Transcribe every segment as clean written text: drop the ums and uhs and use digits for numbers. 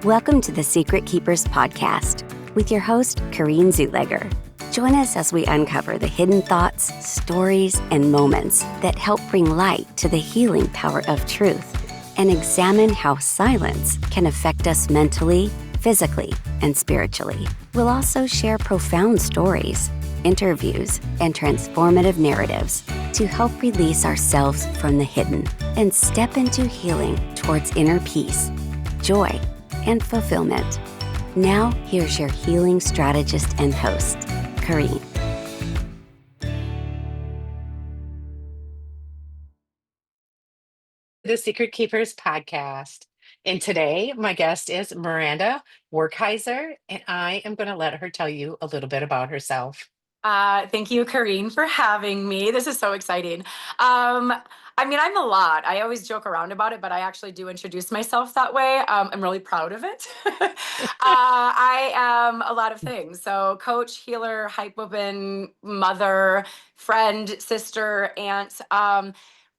Welcome to the Secret Keepers podcast with your host, Kareen Zutleger. Join us as we uncover the hidden thoughts, stories, and moments that help bring light to the healing power of truth and examine how silence can affect us mentally, physically, and spiritually. We'll also share profound stories, interviews, and transformative narratives to help release ourselves from the hidden and step into healing towards inner peace, joy, and fulfillment. Now, here's your healing strategist and host, Kareen. The Secret Keepers podcast. And today, my guest is Miranda Werkheiser, and I am going to let her tell you a little bit about herself. Thank you, Kareen, for having me. This is so exciting. I'm a lot. I always joke around about it, but I actually do introduce myself that way. I'm really proud of it. I am a lot of things. So, coach, healer, hype woman, mother, friend, sister, aunt.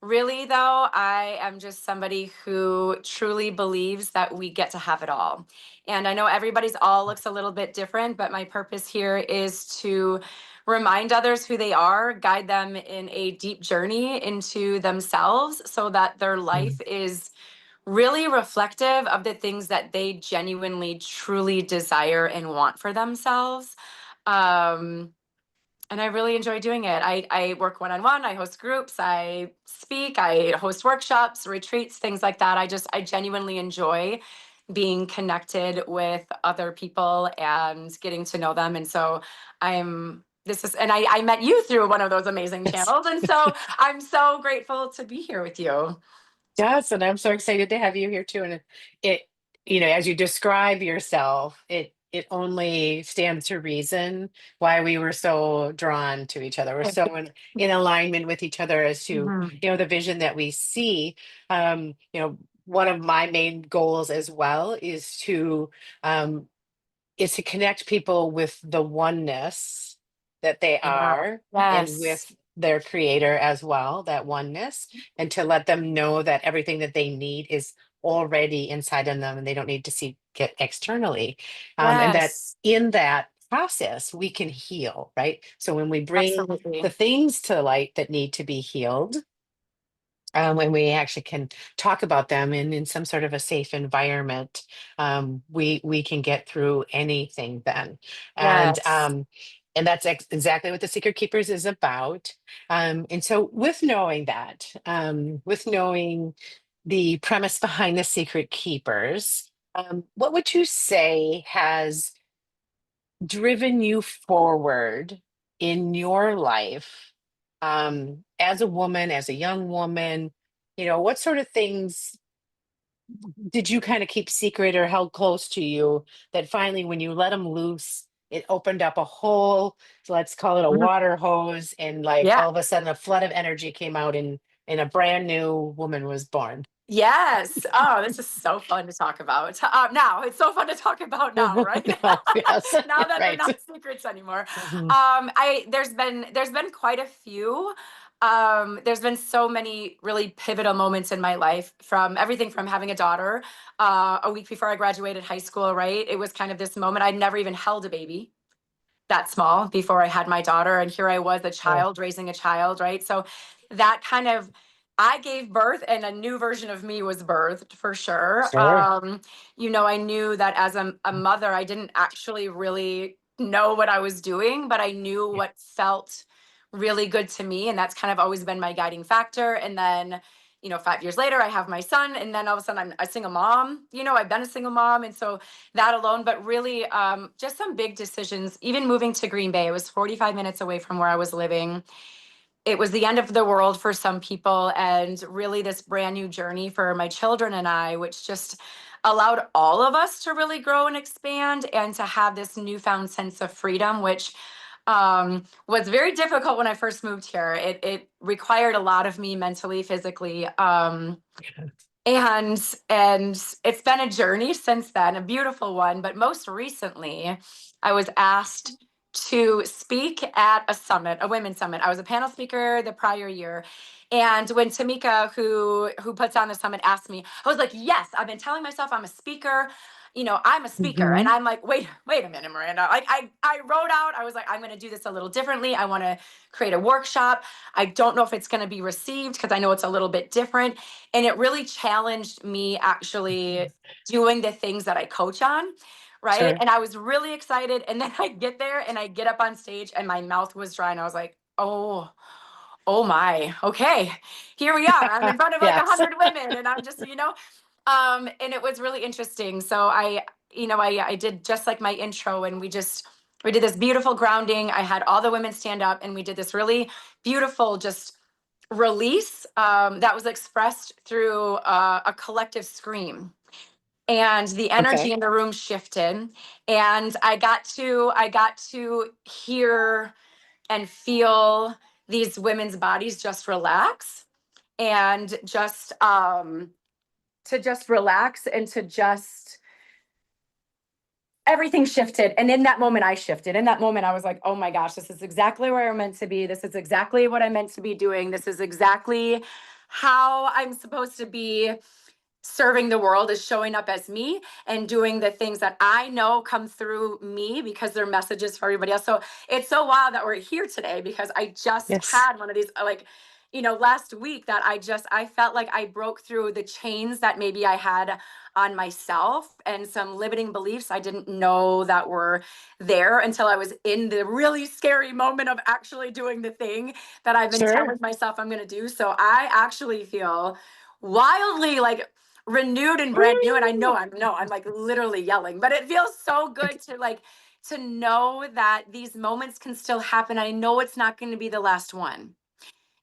Really, though, I am just somebody who truly believes that we get to have it all. And I know everybody's all looks a little bit different, but my purpose here is to remind others who they are, guide them in a deep journey into themselves so that their life is really reflective of the things that they genuinely, truly desire and want for themselves. And I really enjoy doing it. I work one-on-one, I host groups, I speak, I host workshops, retreats, things like that. I genuinely enjoy being connected with other people and getting to know them. And so I met you through one of those amazing channels. And so I'm so grateful to be here with you. Yes, and I'm so excited to have you here too. And it, as you describe yourself, it only stands to reason why we were so drawn to each other. We're so in alignment with each other as to, Mhm. the vision that we see. One of my main goals as well um, is to connect people with the oneness that they Yeah. are and Yes. with their creator as well, that oneness, and to let them know that everything that they need is already inside of them and they don't need to seek it externally. And that Yes. in that process, we can heal, right? So when we bring Absolutely. the things to light that need to be healed, when we actually can talk about them in some sort of a safe environment, we can get through anything then. And Yes. and that's exactly what the Secret Keepers is about. And so with knowing that, with knowing the premise behind the Secret Keepers, what would you say has driven you forward in your life, as a woman, as a young woman? What sort of things did you kind of keep secret or held close to you that finally, when you let them loose, it opened up a whole, let's call it a Mhm. water hose, and like Yeah. all of a sudden a flood of energy came out and a brand new woman was born? Yes. Oh, this is so fun to talk about. Now it's so fun to talk about now, right? No, yes, Now that they're right. not secrets anymore. Mhm. There's been quite a few. There's been so many really pivotal moments in my life, from everything from having a daughter a week before I graduated high school, right? It was kind of this moment. I'd never even held a baby that small before I had my daughter. And here I was, a Oh, child raising a child, right? So that kind of, I gave birth and a new version of me was birthed for sure. sure. I knew that as a mother, I didn't actually really know what I was doing, but I knew what felt really good to me. And that's kind of always been my guiding factor. And then, 5 years later, I have my son, and then all of a sudden I'm a single mom. I've been a single mom. And so that alone, but really just some big decisions. Even moving to Green Bay, it was 45 minutes away from where I was living. It was the end of the world for some people, and really this brand new journey for my children and I, which just allowed all of us to really grow and expand and to have this newfound sense of freedom, which was very difficult when I first moved here. It required a lot of me mentally, physically. And it's been a journey since then, a beautiful one. But most recently, I was asked to speak at a summit, a women's summit. I was a panel speaker the prior year. And when Tamika, who puts on the summit, asked me, I was like, yes, I've been telling myself I'm a speaker. I'm a speaker, and Hmm. I'm like, wait a minute, Miranda. Like I wrote out, I was like, I'm going to do this a little differently. I want to create a workshop. I don't know if it's going to be received because I know it's a little bit different. And it really challenged me actually doing the things that I coach on. Right. Sure. And I was really excited. And then I get there and I get up on stage and my mouth was dry. And I was like, oh my, okay, here we are. I'm in front of like a Yes. hundred women, and I'm just, and it was really interesting. So I did just like my intro, and we did this beautiful grounding. I had all the women stand up, and we did this really beautiful just release that was expressed through a collective scream, and the energy Okay. in the room shifted, and I got to hear and feel these women's bodies just relax, and just to just relax, and to just everything shifted. And in that moment I shifted. In that moment I was like, oh my gosh, this is exactly where I'm meant to be. This is exactly what I'm meant to be doing. This is exactly how I'm supposed to be serving the world, is showing up as me and doing the things that I know come through me because they're messages for everybody else. So it's so wild that we're here today, because I just Yes. had one of these, like, last week, that I felt like I broke through the chains that maybe I had on myself, and some limiting beliefs I didn't know that were there until I was in the really scary moment of actually doing the thing that I've been Sure. telling myself I'm going to do. So I actually feel wildly like renewed and brand new. And I know I'm like literally yelling, but it feels so good to to know that these moments can still happen. I know it's not going to be the last one.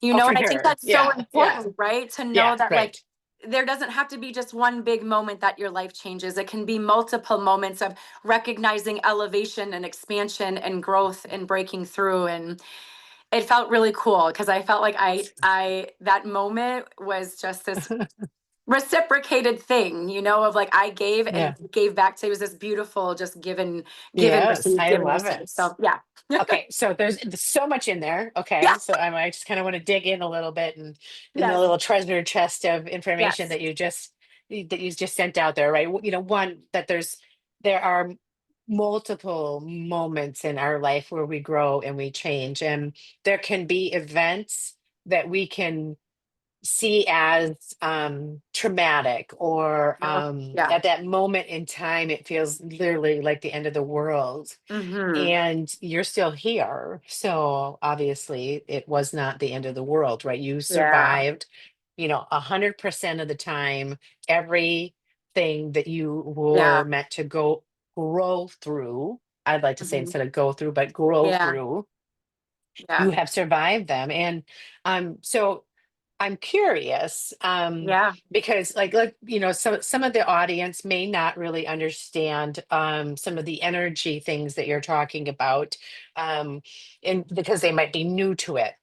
Oh, for And I think sure. that's so Yeah. Yeah. important, right? To know Yeah. that, like, Right. there doesn't have to be just one big moment that your life changes. It can be multiple moments of recognizing elevation and expansion and growth and breaking through. And it felt really cool because I felt like I that moment was just this reciprocated thing, of like I gave and Yeah. gave back to. It was this beautiful, just Yes. I given, love receive. it. So yeah. Okay, so there's so much in there. Yeah. Okay, so I just kind of want to dig in a little bit, and in the Yes. little treasure chest of information Yes. that you just sent out there, right? One, that there are multiple moments in our life where we grow and we change, and there can be events that we can see as traumatic, or Oh, yeah. at that moment in time it feels literally like the end of the world, Mm-hmm. and you're still here. So obviously it was not the end of the world, right? You Yeah. survived, 100% of the time, everything that you were Yeah. meant to go grow through. I'd like to say, Mm-hmm. instead of go through, but grow Yeah. through. You Yeah. have survived them. And so I'm curious, Yeah. because some of the audience may not really understand some of the energy things that you're talking about, and because they might be new to it.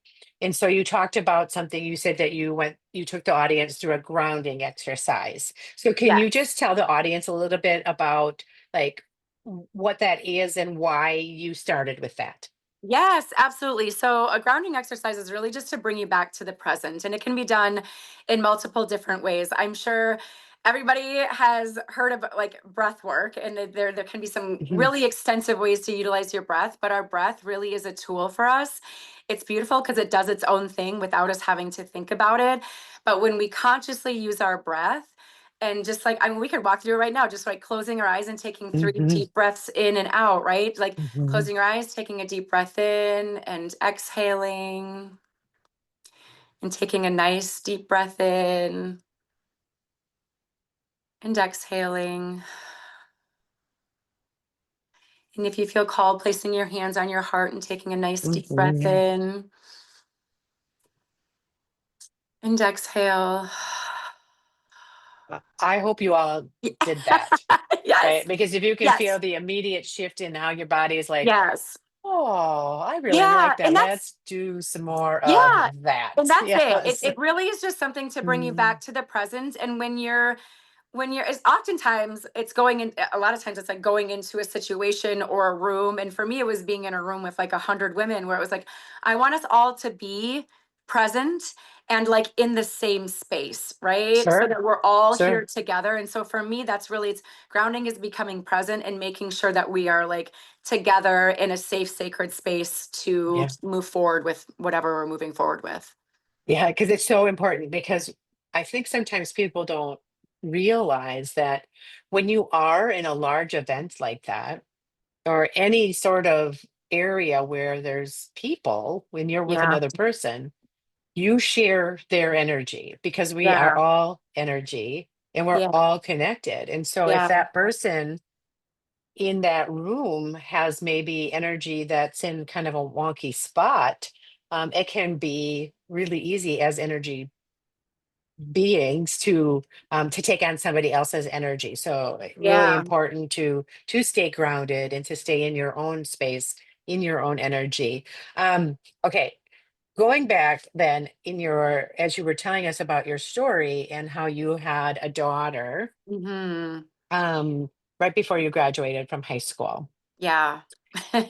And so you talked about something. You said that you took the audience through a grounding exercise. So can Yeah. you just tell the audience a little bit about, like, what that is and why you started with that? Yes, absolutely. So, a grounding exercise is really just to bring you back to the present, and it can be done in multiple different ways. I'm sure everybody has heard of like breath work, and there can be some Mhm. really extensive ways to utilize your breath, but our breath really is a tool for us. It's beautiful because it does its own thing without us having to think about it. But when we consciously use our breath, and just like, I mean, we could walk through it right now, just like closing our eyes and taking three Mhm. deep breaths in and out, right? Like Mhm. closing your eyes, taking a deep breath in and exhaling, and taking a nice deep breath in and exhaling. And if you feel called, placing your hands on your heart and taking a nice deep breath Mhm. in and exhale. I hope you all did that, Yes. right? Because if you can feel Yes. the immediate shift in how your body is like, Yes. oh, I really Yeah. like that. And that's, Let's do some more of yeah. And that. that's it. It, Yes. it really is just something to bring you Mm. back to the present. And when you're it's oftentimes it's going in, a lot of times it's like going into a situation or a room. And for me, it was being in a room with like 100 women, where it was like, I want us all to be present and like in the same space, right? So Sure. that we're all Sure. here together. And so for me, that's really, it's grounding is becoming present and making sure that we are like together in a safe, sacred space to Yeah. move forward with whatever we're moving forward with. Yeah, because it's so important, because I think sometimes people don't realize that when you are in a large event like that, or any sort of area where there's people, when you're with Yeah. another person, you share their energy, because we are Yeah. all energy and we're Yeah. all connected. And so if Yeah. that person in that room has maybe energy that's in kind of a wonky spot, it can be really easy as energy beings to take on somebody else's energy. So really Yeah. important to stay grounded and to stay in your own space, in your own energy. Okay, going back then in your, as you were telling us about your story and how you had a daughter Hmm. um right before you graduated from high school. Yeah.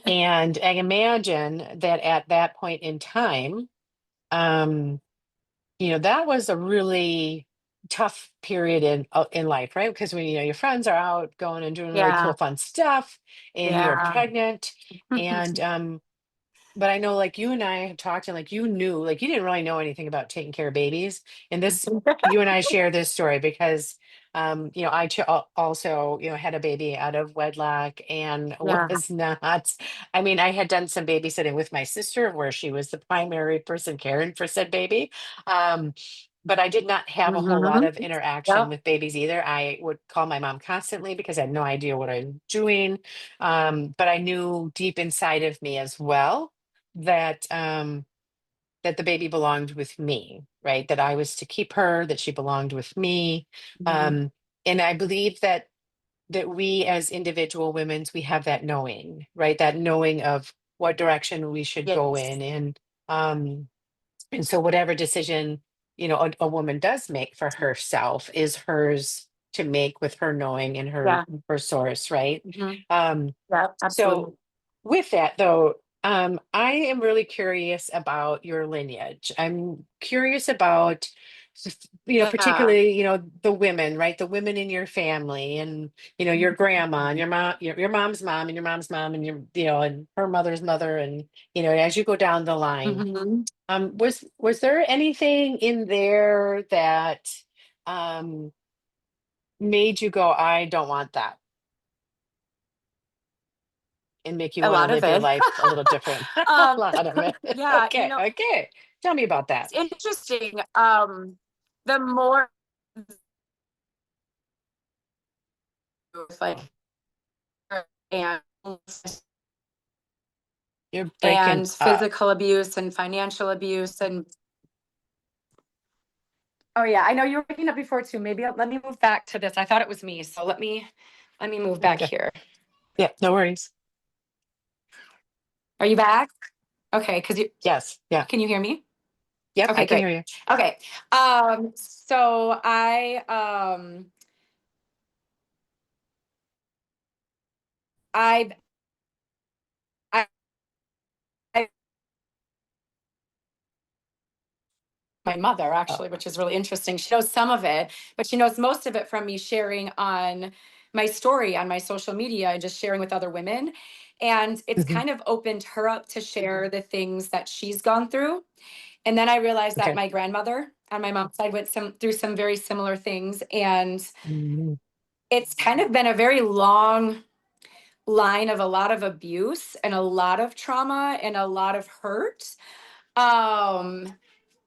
And I imagine that at that point in time, um that was a really tough period in life, right? Because when your friends are out going and doing really cool Yeah. fun stuff, and you're Yeah. pregnant, and but I know, like, you and I have talked, and like you knew, like, you didn't really know anything about taking care of babies. And this, you and I share this story because also had a baby out of wedlock and Yeah. was not. I mean, I had done some babysitting with my sister where she was the primary person caring for said baby. Um, but I did not have a whole lot Hmm. of interaction Yep. with babies either. I would call my mom constantly because I had no idea what I was doing. But I knew deep inside of me as well that the baby belonged with me, right? That I was to keep her, that she belonged with me. Mhm. Um, and I believe that we as individual women, we have that knowing, right? That knowing of what direction we should go Yes. in. Um, and so whatever decision, a woman does make for herself is hers to make with her knowing and her Yeah. her source, right? Hmm. Um, Yeah. so Absolutely. with that though, I am really curious about your lineage. I'm curious about, Yeah. particularly, the women, right? The women in your family, and your grandma and your mom, your mom's mom and your mom's mom and and her mother's mother, and as you go down the line, Hmm. was there anything in there that um made you go, I don't want that, and make you A want to lot of live your it. life a little different? A um, lot of it. yeah, Okay, okay. Tell me about that. it's interesting. The more like and You're breaking and up. physical abuse and financial abuse and oh yeah, I know you were picking up before too. Maybe let me move back to this. I thought it was me, so let me move back Okay. here. Yeah, no worries. Are you back? Okay, because you Yes. Yeah. can you hear me? Yep, I Okay, can great. hear you. Okay. So I've I, I my mother Oh. actually, which is really interesting. She knows some of it, but she knows most of it from me sharing on my story on my social media and just sharing with other women. And it's Mhm. kind of opened her up to share the things that she's gone through. And then I realized that Okay. my grandmother on my mom's side went through some very similar things. And Mhm. it's kind of been a very long line of a lot of abuse and a lot of trauma and a lot of hurt. Um,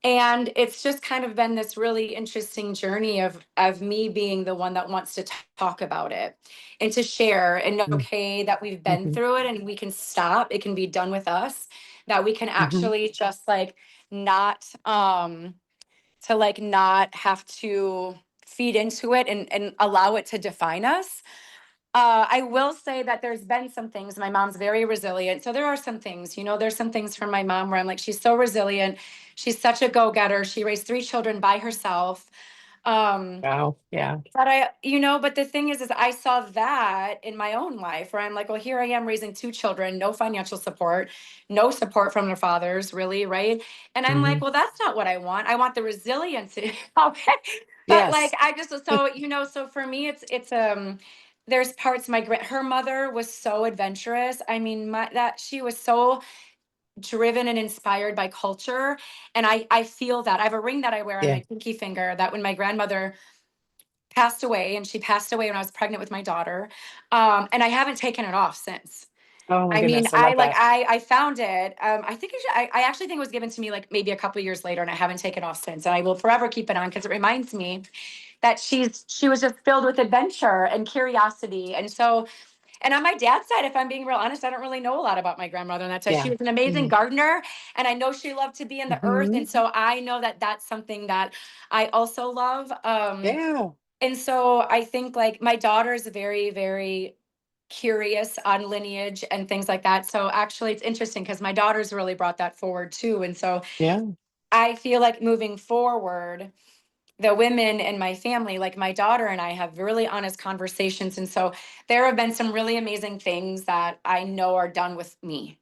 and it's just kind of been this really interesting journey of me being the one that wants to talk about it and to share and know, okay, that we've been Mhm. through it and we can stop. It can be done with us. That we can Mhm. actually just like not to like not have to feed into it and allow it to define us. I will say that there's been some things. My mom's very resilient. So there are some things, there's some things from my mom where I'm like, she's so resilient. She's such a go getter. She raised three children by herself. Wow. Yeah. But but the thing is I saw that in my own life where I'm like, well, here I am raising two children, no financial support, no support from their fathers, really, right? And I'm like, Hmm. well, that's not what I want. I want the resiliency. Okay. But like Yes. I just so for me it's there's parts her mother was so adventurous. I mean, that she was so driven and inspired by culture. And I feel that. I have a ring that I wear on Yeah. my pinky finger that when my grandmother passed away, and she passed away when I was pregnant with my daughter. And I haven't taken it off since. Oh my I mean, goodness. I love that. I found it. I think I actually think it was given to me like maybe a couple of years later, and I haven't taken it off since. And I will forever keep it on because it reminds me that she was just filled with adventure and curiosity. And so, and on my dad's side, if I'm being real honest, I don't really know a lot about my grandmother. And that's why she Yeah. was an amazing Hmm. gardener, and I know she loved to be in the earth. Hmm. And so I know that that's something that I also love. Yeah. And so I think like my daughter is very, very curious on lineage and things like that. So actually it's interesting because my daughter's really brought that forward too. And so Yeah. I feel like moving forward, the women in my family, like my daughter and I have really honest conversations. And so there have been some really amazing things that I know are done with me.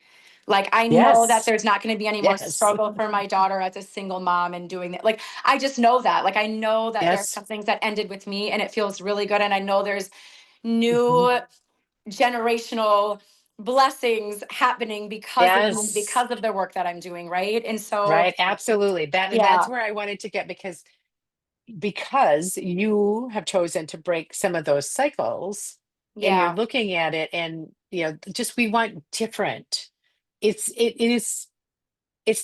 Like I know that Yes. there's not going to be any more Yes. struggle for my daughter as a single mom and doing that. Like I just know that. Like I know that there are some Yes. things that ended with me and it feels really good. And I know there's Hmm. new generational blessings happening Yes. because of the work that I'm doing, right? And so Right. Absolutely. That's yeah, where I wanted to get because you have chosen to break some of those cycles and you're yeah, looking at it and just we want different. It's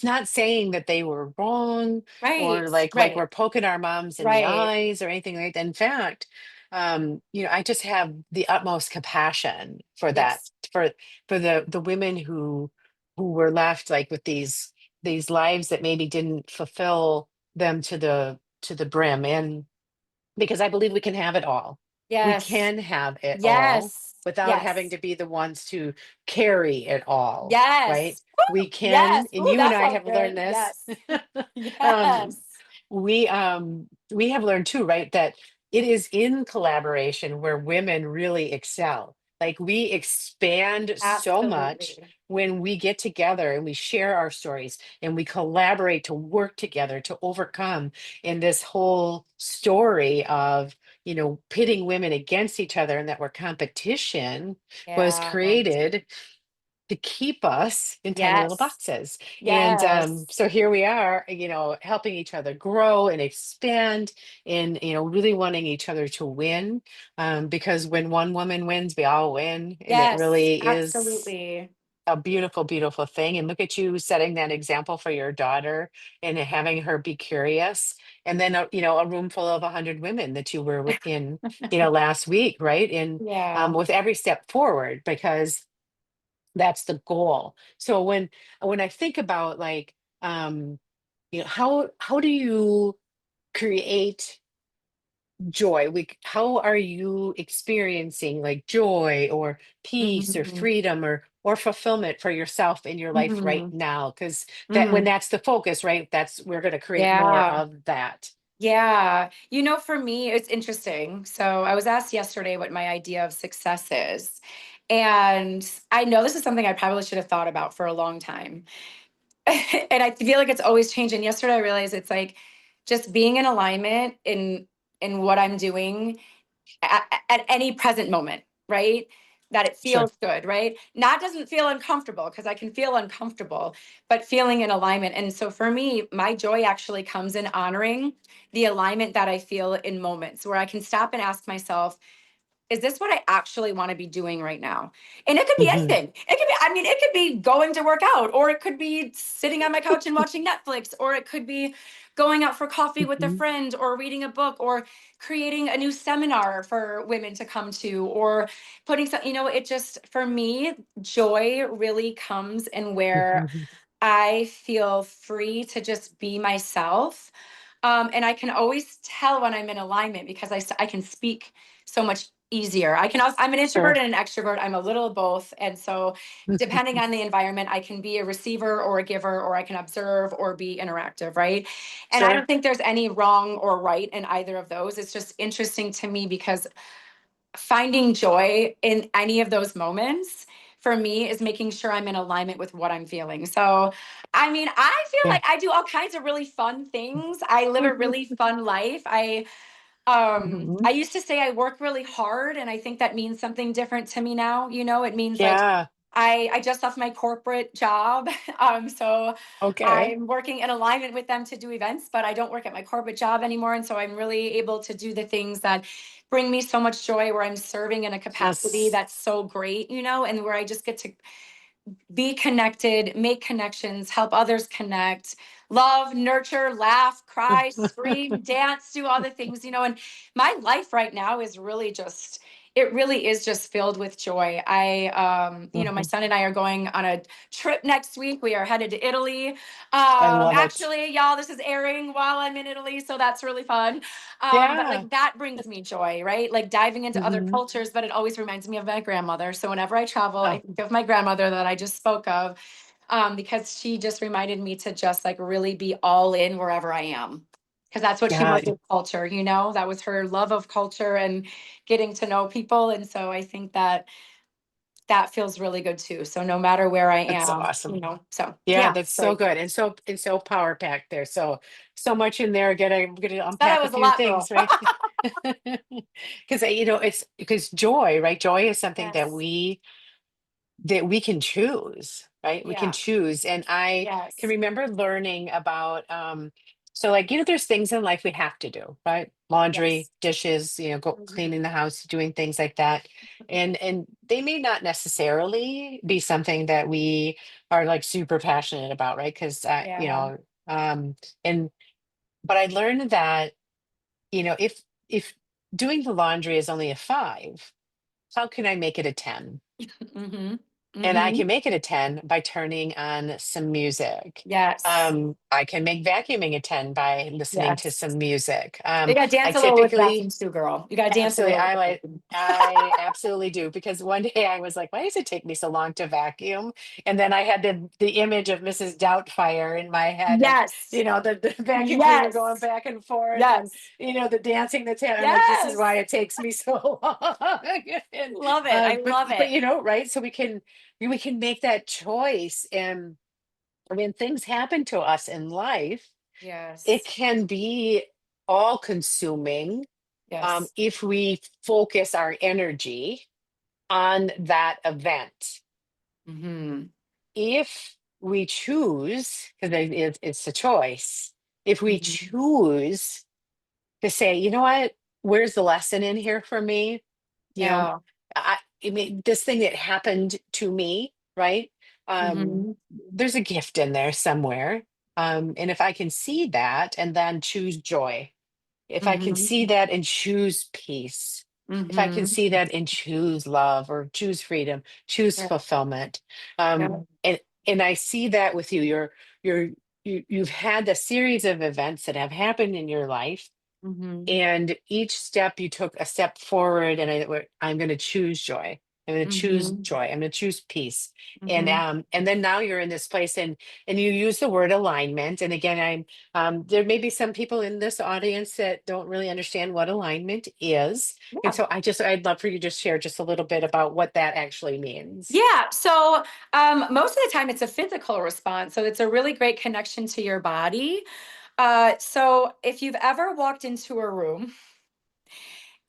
not saying that they were wrong or right, like right, we're poking our moms in the right. eyes or anything like that. In fact, I just have the utmost compassion for that, Yes. for the women who were left like with these lives that maybe didn't fulfill them to the brim. And because I believe we can have it all. We Yes. can have it all Yes. without having Yes. to be the ones to carry it all, right? Yes. We Woo! can, Yes. and Ooh, you and that I felt have learned good. this. Yes. um, Yes. we have learned too, right, that it is in collaboration where women really excel. Like we expand so much Absolutely. when we get together and we share our stories and we collaborate to work together to overcome in this whole story of pitting women against each other and that where competition was Yeah. created to keep us in tiny little Yes. boxes. And Yes. so here we are, helping each other grow and expand and, really wanting each other to win. Because when one woman wins, we all win. And it Yes. really is Absolutely. a beautiful, beautiful thing. And look at you setting that example for your daughter and having her be curious. And then, a room full of 100 women that you were in, last week, right? And Yeah. with every step forward, because that's the goal. So when I think about like how do you create joy? How are you experiencing like joy or peace or Hmm. freedom or fulfillment for yourself in your life right Hmm. now? Because that when Hmm. that's the focus, right? That's we're going to create more Yeah. of that. Yeah. For me, it's interesting. So I was asked yesterday what my idea of success is. And I know this is something I probably should have thought about for a long time. And I feel like it's always changing. Yesterday I realized it's like just being in alignment in what I'm doing at any present moment, right? That it Sure. feels good, right? Not doesn't feel uncomfortable because I can feel uncomfortable, but feeling in alignment. And so for me, my joy actually comes in honoring the alignment that I feel in moments where I can stop and ask myself, is this what I actually want to be doing right now? And it could be Hmm. anything. It could be going to work out, or it could be sitting on my couch and watching Netflix, or it could be going out for coffee with a Hmm. friend, or reading a book, or creating a new seminar for women to come to, or putting some, it just, for me, joy really comes in where Hmm. I feel free to just be myself. And I can always tell when I'm in alignment because I can speak so much easier. I can also, I'm an introvert Sure. and an extrovert. I'm a little of both. And so depending on the environment, I can be a receiver or a giver, or I can observe or be interactive, right? And I Sure. don't think there's any wrong or right in either of those. It's just interesting to me because finding joy in any of those moments for me is making sure I'm in alignment with what I'm feeling. So, I mean, I feel Yeah. like I do all kinds of really fun things. I live a really fun life. Mhm. I used to say I work really hard, and I think that means something different to me now. It means like Yeah. I just left my corporate job. So Okay. I'm working in alignment with them to do events, but I don't work at my corporate job anymore. And so I'm really able to do the things that bring me so much joy, where I'm serving in a capacity Yes. that's so great, and where I just get to be connected, make connections, help others connect, love, nurture, laugh, cry, scream, dance, do all the things, and my life right now is really just, it really is just filled with joy. My Mhm. son and I are going on a trip next week. We are headed to Italy. I love it. Actually, y'all, this is airing while I'm in Italy, so that's really fun. But Yeah. like that brings me joy, right? Like diving into other Hmm. cultures, but it always reminds me of my grandmother. So whenever I travel, I Oh, think of my grandmother that I just spoke of, because she just reminded me to just like really be all in wherever I am. Because that's what she yeah. was with culture, that was her love of culture and getting to know people. And so I think that that feels really good too. So no matter where I That's am, awesome. so Yeah, yeah, that's so great. good, and so power packed there. So much in there. Gonna Said I unpack a was a few lot, things, girl. right? Because it's because joy, right? Joy is something Yes. that we can choose, right? We can Yeah. choose. And I can Yes. remember learning about so like, there's things in life we have to do, right? Laundry, Yes. dishes, go cleaning Mhm. the house, doing things like that. And they may not necessarily be something that we are like super passionate about, right? Because Yeah. and but I learned that, if doing the laundry is only a 5, how can I make it a 10? Mhm. And I Mhm. can make it a 10 by turning on some music. Yes. I can make vacuuming a 10 by listening to Yes. some music. You gotta I dance a little with typically, vacuums too, girl. You gotta dance a absolutely, little with vacuums. I absolutely do, because one day I was like, why does it take me so long to vacuum? And then I had the image of Mrs. Doubtfire in my head of, Yes. the vacuum cleaner going Yes. back and forth, and, Yes. the dancing that's happening. I'm like, this is why Yes. it takes me so long. And, Love it. I but, love but, it. right. So we can make that choice. And when things happen to us in life, it Yes. can be all consuming, Yes. if we focus our energy on that event. Mhm. If we choose, because it's a choice, if we Mhm. choose to say, you know what, where's the lesson in here for me? You know, Yeah. I mean, this thing that happened to me, right? Um, Mhm. there's a gift in there somewhere. And if I can see that and then choose joy, if I can see Mhm. that and choose peace, if I can Mhm. see that and choose love or choose freedom, choose Yeah. fulfillment, Yeah. and I see that with you, you're you've had a series of events that have happened in your life, Mhm. and each step you took a step forward, and I'm going to choose joy. I'm going to choose Mhm. joy. I'm going to choose peace. Mhm. And then now you're in this place, and you use the word alignment. And again, there may be some people in this audience that don't really understand what alignment is. And Yeah. so I'd love for you to share just a little bit about what that actually means. Yeah. So most of the time it's a physical response. So it's a really great connection to your body. So if you've ever walked into a room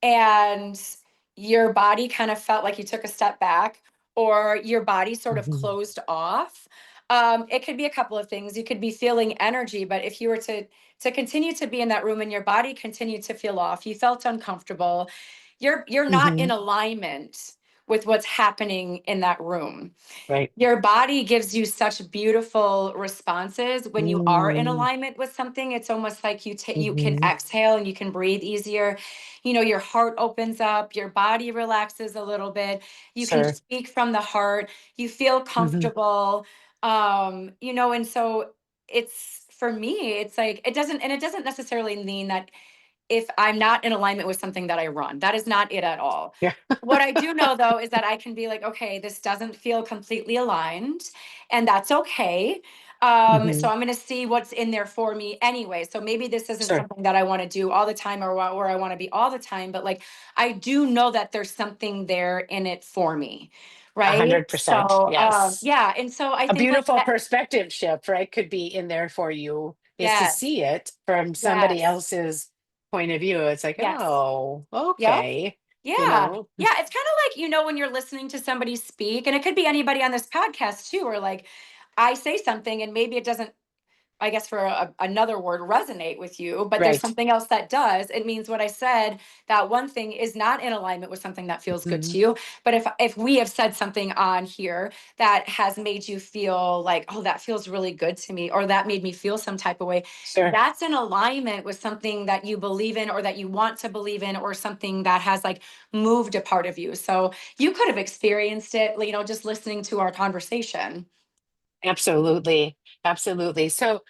and your body kind of felt like you took a step back, or your body sort of Mhm. closed off, it could be a couple of things. You could be feeling energy, but if you were to continue to be in that room and your body continued to feel off, you felt uncomfortable, you're not in Mhm. alignment with what's happening in that room. Right. Your body gives you such beautiful responses when you are in Mm. alignment with something. It's almost like you can Mhm. exhale and you can breathe easier. Your heart opens up, your body relaxes a little bit. You can Sure. speak from the heart. You feel Mhm. comfortable. And so it's, for me, it's like it doesn't necessarily mean that if I'm not in alignment with something that I run. That is not it at all. Yeah. What I do know though is that I can be like, okay, this doesn't feel completely aligned, and that's okay. So Hmm. I'm going to see what's in there for me anyway. So maybe this isn't Sure. something that I want to do all the time, or where I want to be all the time, but like I do know that there's something there in it for me. Right. 100%. So, Yes. yeah. And so I A think like beautiful that, perspective shift, right? Could be in there for you is to yes, see it from somebody yes, else's point of view. It's like, yes. oh, Yep. okay. You Yeah. know, Yeah. It's kind of like, when you're listening to somebody speak, and it could be anybody on this podcast too, or like I say something and maybe it doesn't, I guess for another word, resonate with you, but there's right. something else that does. It means what I said, that one thing is not in alignment with something that feels good Mhm. to you. But if we have said something on here that has made you feel like, oh, that feels really good to me, or that made me feel some type of way, Sure. that's in alignment with something that you believe in, or that you want to believe in, or something that has like moved a part of you. So you could have experienced it, just listening to our conversation. Absolutely. Absolutely. So,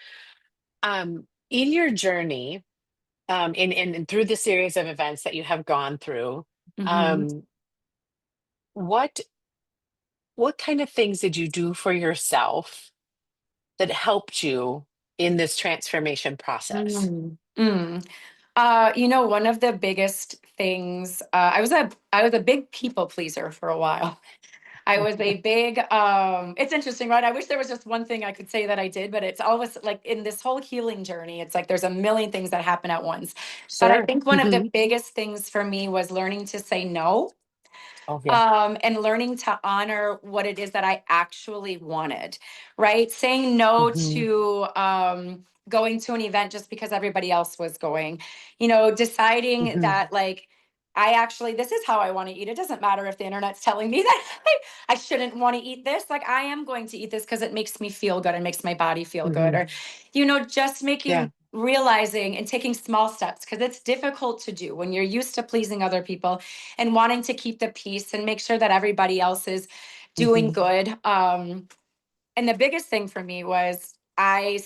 in your journey, and through the series of events that you have gone through, Hmm. um, what what kind of things did you do for yourself that helped you in this transformation process? Mm. Mm. One of the biggest things, I was a big people pleaser for a while. I was a big, it's interesting, right? I wish there was just one thing I could say that I did, but it's always like in this whole healing journey, it's like there's a million things that happen at once. But I Sure. think one of the Hmm. biggest things for me was learning to say no, Oh, yeah. and learning to honor what it is that I actually wanted, right? Saying no Hmm. to going to an event just because everybody else was going, deciding Hmm. that like I actually, this is how I want to eat. It doesn't matter if the internet's telling me that I shouldn't want to eat this. Like I am going to eat this because it makes me feel good and makes my body feel good. Hmm. Or, just Yeah. realizing and taking small steps, because it's difficult to do when you're used to pleasing other people and wanting to keep the peace and make sure that everybody else is doing Hmm. good. And the biggest thing for me was I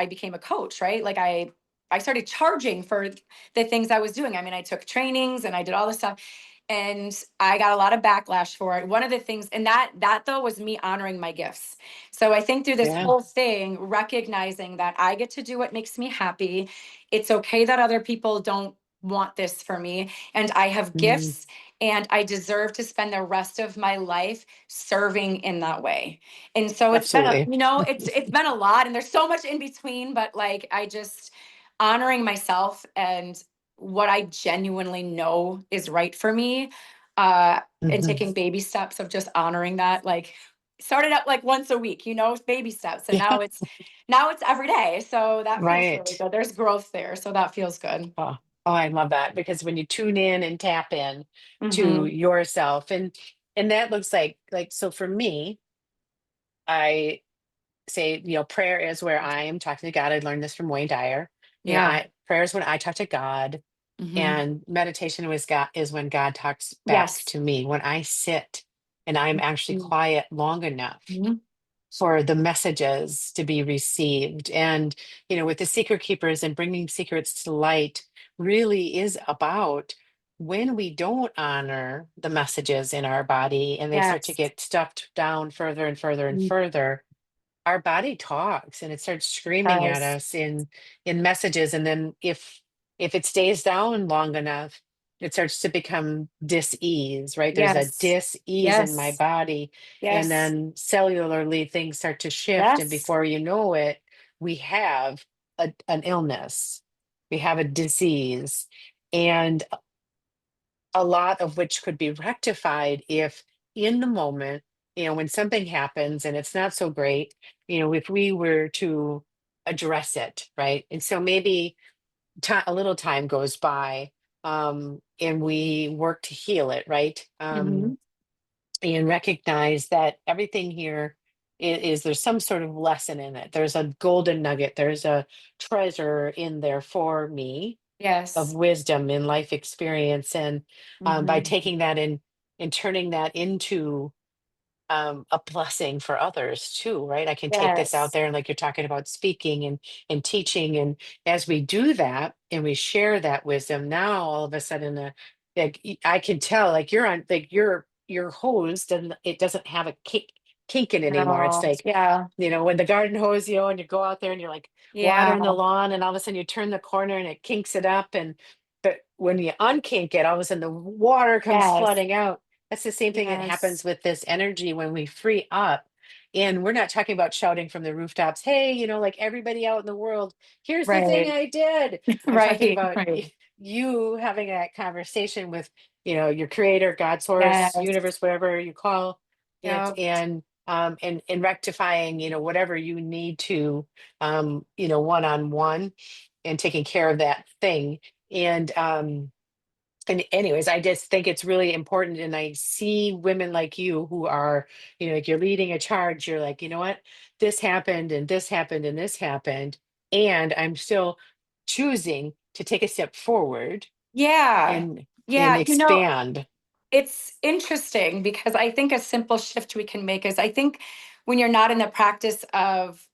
became a coach, right? Like I started charging for the things I was doing. I mean, I took trainings and I did all this stuff, and I got a lot of backlash for it. One of the things, and that though was me honoring my gifts. So I think through this Yeah. whole thing, recognizing that I get to do what makes me happy. It's okay that other people don't want this for me, and I have Mm. gifts, and I deserve to spend the rest of my life serving in that way. And so it's been Absolutely. it's been a lot, and there's so much in between, but like I just honoring myself and what I genuinely know is right for me, and Hmm. taking baby steps of just honoring that. Like started out like once a week, baby steps, and Yeah. now it's every day. So that feels really Right. good. There's growth there, so that feels good. Oh, oh, I love that because when you tune in and tap in to Hmm. yourself, and that looks like so for me, I say, prayer is where I am talking to God. I learned this from Wayne Dyer. Yeah. I prayer is when I talk to God, Hmm. and meditation is when God talks back Yes. to me. When I sit and I'm actually quiet long enough Mhm. for the messages to be received. And, with the secret keepers and bringing secrets to light really is about when we don't honor the messages in our body and they start to Yes. get stuffed down further and further and Mm. further, our body talks and it starts screaming at Yes. us in messages, and then if it stays down long enough, it starts to become dis-ease, right? There's a Yes. dis-ease in my Yes. body, and Yes. then cellularly things start to shift, and Yes. before you know it, we have an illness, we have a disease, and a lot of which could be rectified if in the moment, when something happens and it's not so great, if we were to address it, right? And so maybe a little time goes by, and we work to heal it, right? Hmm. And recognize that everything here is there's some sort of lesson in it. There's a golden nugget, there's a treasure in there for me of Yes. wisdom and life experience. And by Hmm. taking that in and turning that into a blessing for others too, right? I can take this out Yes. there, and like you're talking about speaking and teaching, and as we do that and we share that wisdom, now all of a sudden, like I can tell, like you're on, like your hose doesn't, it doesn't have a kink in it anymore. It's No. like, Yeah. when the garden hose, and you go out there and you're like Yeah. watering the lawn, and all of a sudden you turn the corner and it kinks it up, and but when you unkink it, all of a sudden the water comes Yes. flooding out. That's the same thing that Yes. happens with this energy when we free up. And we're not talking about shouting from the rooftops, hey, like everybody out in the world, here's the thing Right. I did. I'm talking Right. about Right. you having that conversation with, your creator, God, source, Yes. universe, whatever you call it, Yeah. and rectifying, whatever you need to, one on one, and taking care of that thing. And anyways, I just think it's really important. And I see women like you who are, like you're leading a charge. You're like, you know what, this happened and this happened and this happened. And I'm still choosing to take a step forward Yeah. and Yeah. expand. It's interesting because I think a simple shift we can make is I think when you're not in the practice of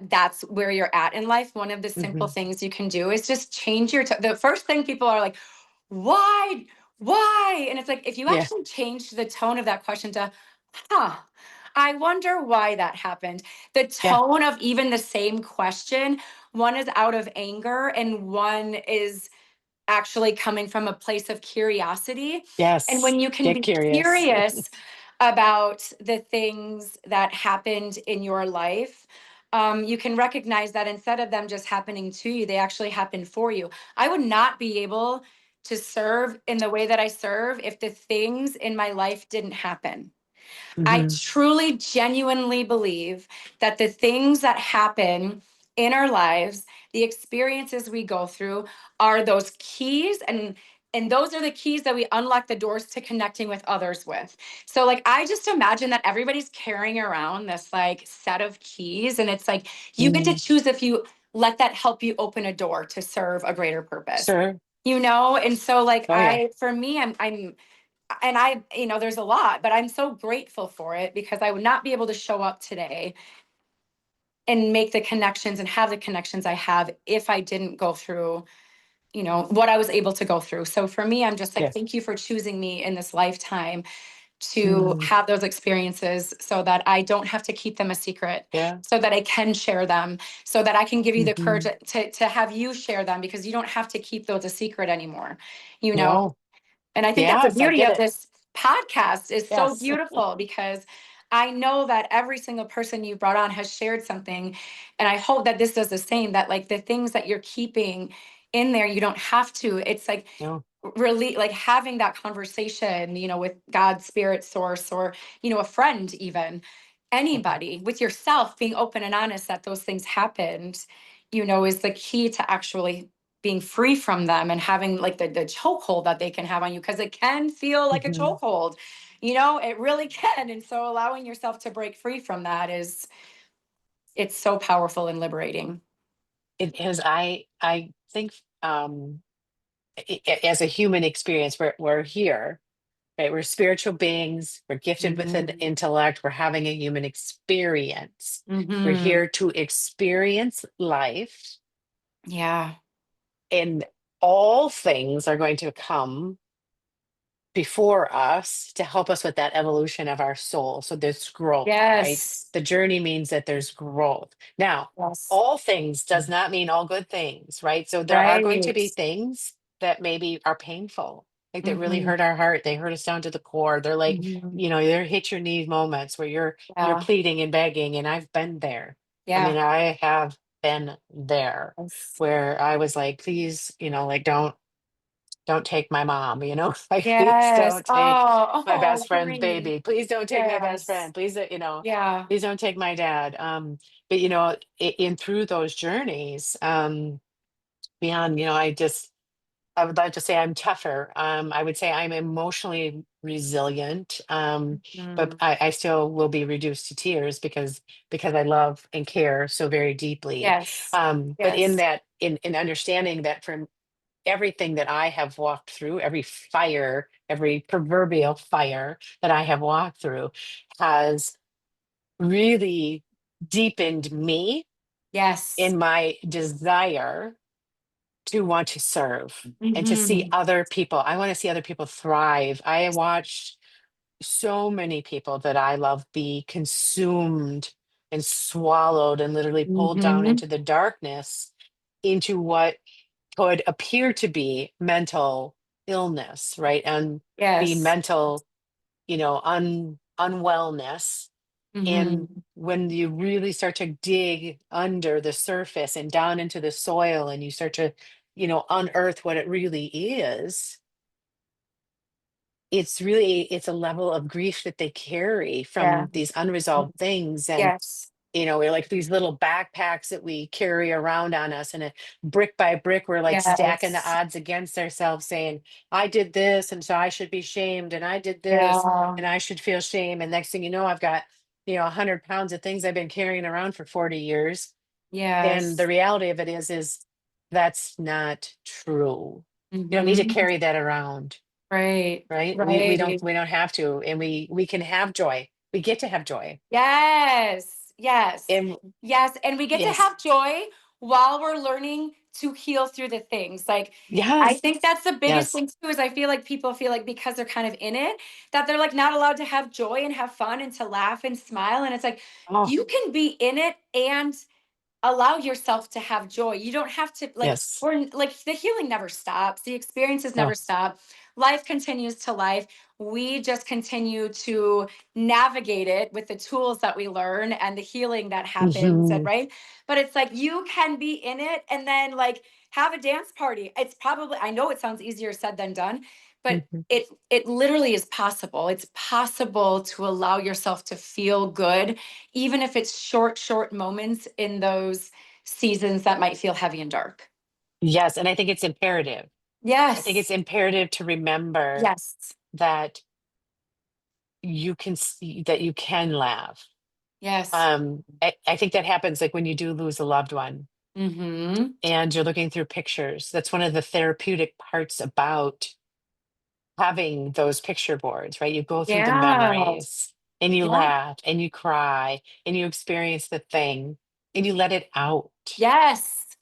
that's where you're at in life, one of the simple Hmm. things you can do is just change the first thing people are like, why? Why? And it's like, if you Yeah. actually change the tone of that question to, huh, I wonder why that happened. The Yeah. tone of even the same question, one is out of anger and one is actually coming from a place of curiosity. And Yes. when you can Get be curious. curious about the things that happened in your life, you can recognize that instead of them just happening to you, they actually happened for you. I would not be able to serve in the way that I serve if the things in my life didn't happen. I Hmm. truly, genuinely believe that the things that happen in our lives, the experiences we go through, are those keys, and those are the keys that we unlock the doors to connecting with others with. So like I just imagine that everybody's carrying around this like set of keys, and it's like you get to Mm. choose if you let that help you open a door to serve a greater purpose. Sure. And so like Oh yeah. for me, I'm and I, there's a lot, but I'm so grateful for it because I would not be able to show up today and make the connections and have the connections I have if I didn't go through, what I was able to go through. So for me, I'm just like, Yes. thank you for choosing me in this lifetime to Mm. have those experiences so that I don't have to keep them a secret, Yeah. so that I can share them, so that I can give you the Hmm. courage to have you share them because you don't have to keep those a secret anymore, you know? No. And I think that's the Yes, I beauty get of it. this podcast is so Yes. beautiful because I know that every single person you brought on has shared something. And I hope that this does the same, that like the things that you're keeping in there, you don't have to. It's like No. really like having that conversation, with God's spirit source or, a friend, even Mhm. anybody, with yourself, being open and honest that those things happened, is the key to actually being free from them and having like the chokehold that they can have on you because it can feel like a Mhm. chokehold, it really can. And so allowing yourself to break free from that it's so powerful and liberating. It is. I think, as a human experience, we're here, right? We're spiritual beings. We're gifted with an Mhm. intellect. We're having a human experience. We're Mhm. here to experience life, Yeah. and all things are going to come before us to help us with that evolution of our soul. So there's growth, right? Yes. The journey means that there's growth. Now, Yes. all things does not mean all good things, right? So there are going to Right. be things that maybe are painful, like that really Mhm. hurt our heart. They hurt us down to the core. They're like, Mhm. they're hit your knee moments where you're Yeah. pleading and begging. And I've been there. I Yeah. mean, I have been there Yes. where I was like, please, like don't take my mom, like please Yes. don't take Oh, my best friend's green. baby. Please don't take my best Yes. friend. Please, Yeah. please don't take my dad. But in through those journeys, beyond, I would like to say I'm tougher. I would say I'm emotionally resilient. But Mhm. I still will be reduced to tears because I love and care so very deeply. Yes. But in Yes. that, in understanding that everything that I have walked through, every fire, every proverbial fire that I have walked through has really deepened me Yes. in my desire to want to serve and to see Hmm. other people. I want to see other people thrive. I watched so many people that I love be consumed and swallowed and literally pulled down Hmm. into the darkness, into what could appear to be mental illness, right? And be Yes. mental, unwellness. And Hmm. when you really start to dig under the surface and down into the soil and you start to, unearth what it really is, it's a level of grief that they carry Yeah. from these unresolved things. And Yes. we're like these little backpacks that we carry around on us, and brick by brick we're like stacking the Yes. odds against ourselves, saying I did this and so I should be shamed, and I did this Yeah. and I should feel shame. And next thing you know, I've got 100 pounds of things I've been carrying around for 40 years. And the Yes. reality of it is that's not true. You don't need to Hmm. carry that around, Right. right? Right. We don't have to. And we can have joy. We get to have joy. Yes. Yes. And Yes. And we get to yes, have joy while we're learning to heal through the things. Like, I yes, think that's the biggest yes. thing too, is I feel like people feel like because they're kind of in it, that they're like not allowed to have joy and have fun and to laugh and smile. And it's like, Oh, you can be in it and allow yourself to have joy. You don't have to like, yes. or like the healing never stops. The experiences never No. stop. Life continues to life. We just continue to navigate it with the tools that we learn and the healing that happens. And Hmm. right. But it's like you can be in it and then like have a dance party. It's probably, I know it sounds easier said than done, but Hmm. it literally is possible. It's possible to allow yourself to feel good even if it's short moments in those seasons that might feel heavy and dark. Yes, and I think it's imperative. I think it's Yes. imperative to remember Yes. that that you can laugh. Yes. I think that happens like when you do lose a loved one Mm-hmm. and you're looking through pictures. That's one of the therapeutic parts about having those picture boards, right? You go through the Yeah. memories and you Yeah. laugh and you cry and you experience the thing and you let it out, Yes.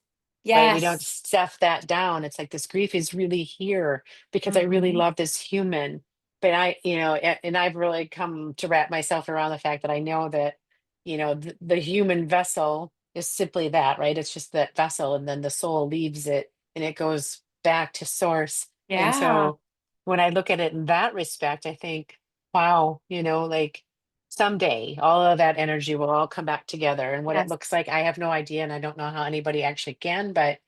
right? We don't Yes. stuff that down. It's like this grief is really here because I really Mm-hmm. love this human. But and I've really come to wrap myself around the fact that I know that, the human vessel is simply that, right? It's just that vessel, and then the soul leaves it and it goes back to source. And Yeah. so when I look at it in that respect, I think, wow, like someday all of that energy will all come back together. And what it Yes. looks like, I have no idea, and I don't know how anybody actually can, but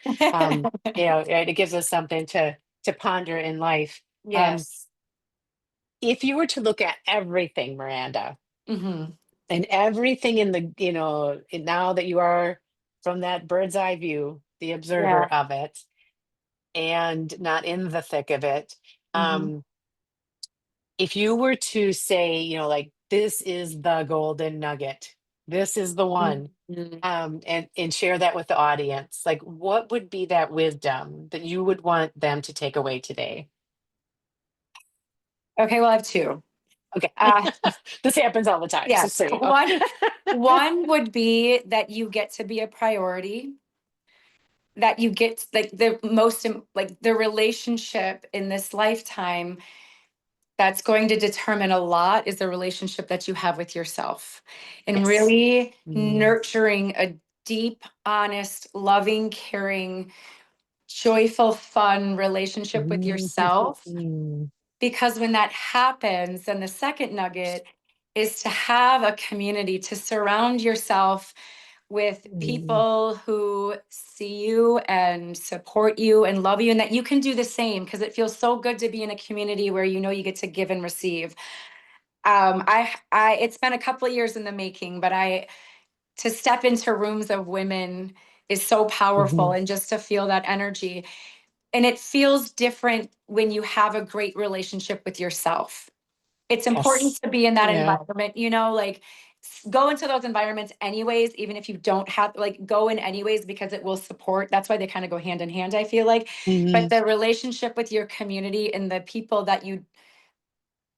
it gives us something to ponder in life. um Yes. if you were to look at everything, Miranda, Mm-hmm. and everything in the now that you are from that bird's eye view, the observer Yeah. of it and not in the thick of it, Mm-hmm. um if you were to say, like, this is the golden nugget, this is the one, Mm-hmm. and share that with the audience, like, what would be that wisdom that you would want them to take away today? Okay, well, I have two. Okay. Uh, This happens all the time, just yes. so you know. One would be that you get to be a priority, that you get like the like the relationship in this lifetime that's going to determine a lot is the relationship that you have with yourself, and Yes. really Mm. nurturing a deep, honest, loving, caring, joyful, fun relationship with yourself. Mhm. Because when that happens, then the second nugget is to have a community, to surround yourself with Mm. people who see you and support you and love you, and that you can do the same, because it feels so good to be in a community where you know you get to give and receive. It's been a couple of years in the making, but to step into rooms of women is so powerful, Mhm. and just to feel that energy. And it feels different when you have a great relationship with yourself. It's important Yes. to be in that Yeah. environment, like go into those environments anyways, even if you don't have, like, go in anyways, because it will support. That's why they kind of go hand in hand, I feel like. But Mhm. the relationship with your community and the people that you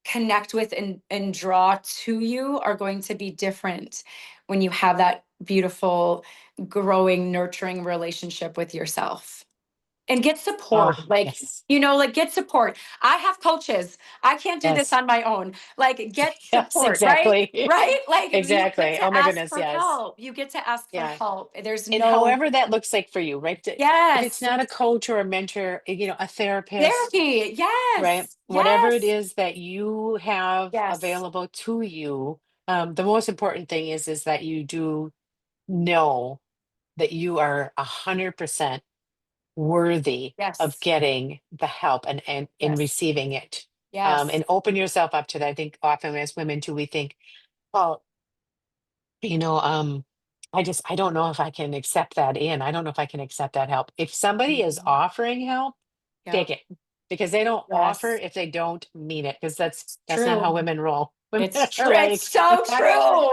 connect with and draw to you are going to be different when you have that beautiful, growing, nurturing relationship with yourself. And get support, Ah, like, yes. like, get support. I have coaches. I can't do this Yes. on my own. Like, get Yes, support, right? exactly. Right? Like, you get Exactly. to Oh my ask goodness, for yes. help. You get to ask for Yeah. help. There's And no, however that looks like for you, right? If it's yes, not a coach or a mentor, a therapist, therapy. right? Yes, Whatever it yes, is that you have yes, available to you, the most important thing is that you do know that you are 100% worthy of yes, getting the help and in yes, receiving it. yes. And open yourself up to that. I think often as women too, we think, well, you know, I don't know if I can accept that in. I don't know if I can accept that help. If somebody is Mhm. offering help, take Yep. it, because they don't offer Yes. if they don't mean it, because that's not how True. women roll. Women It's are true. It's like, so not true.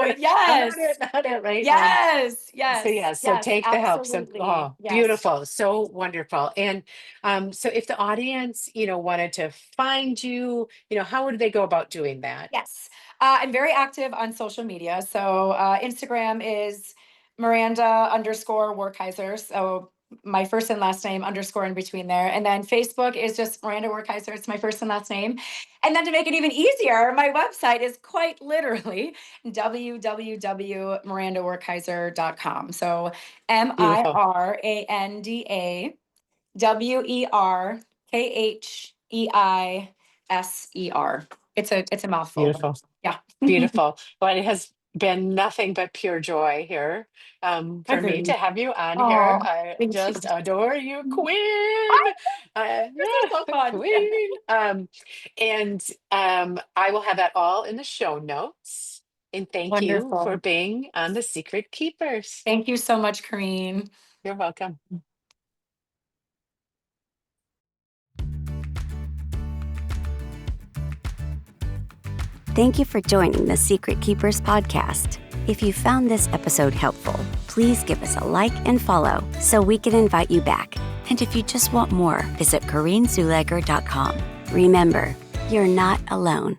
it, I'm not Yes. it, not it, right? Yes. So Yes. yeah, so Yes. take the help. So Absolutely. oh, Yes. beautiful, so wonderful. And so if the audience, wanted to find you, how would they go about doing that? Yes. I'm very active on social media. So Instagram is Miranda underscore Werkheiser. So my first and last name underscore in between there. And then Facebook is just Miranda Werkheiser. It's my first and last name. And then to make it even easier, my website is quite literally www.mirandawerkheiser.com. So Beautiful, MirandaWerkheiser. It's a mouthful, but beautiful. yeah. Beautiful. Well, it has been nothing but pure joy here, for me to Agreed. have you on here. Oh, I thank you. just adore you, Queen. I, this is so fun. Queen. And I will have that all in the show notes. And thank you for Wonderful. being on the Secret Keepers. Thank you so much, Kareen. You're welcome. Thank you for joining the Secret Keepers podcast. If you found this episode helpful, please give us a like and follow so we can invite you back. And if you just want more, visit KareenZuleger.com. Remember, you're not alone.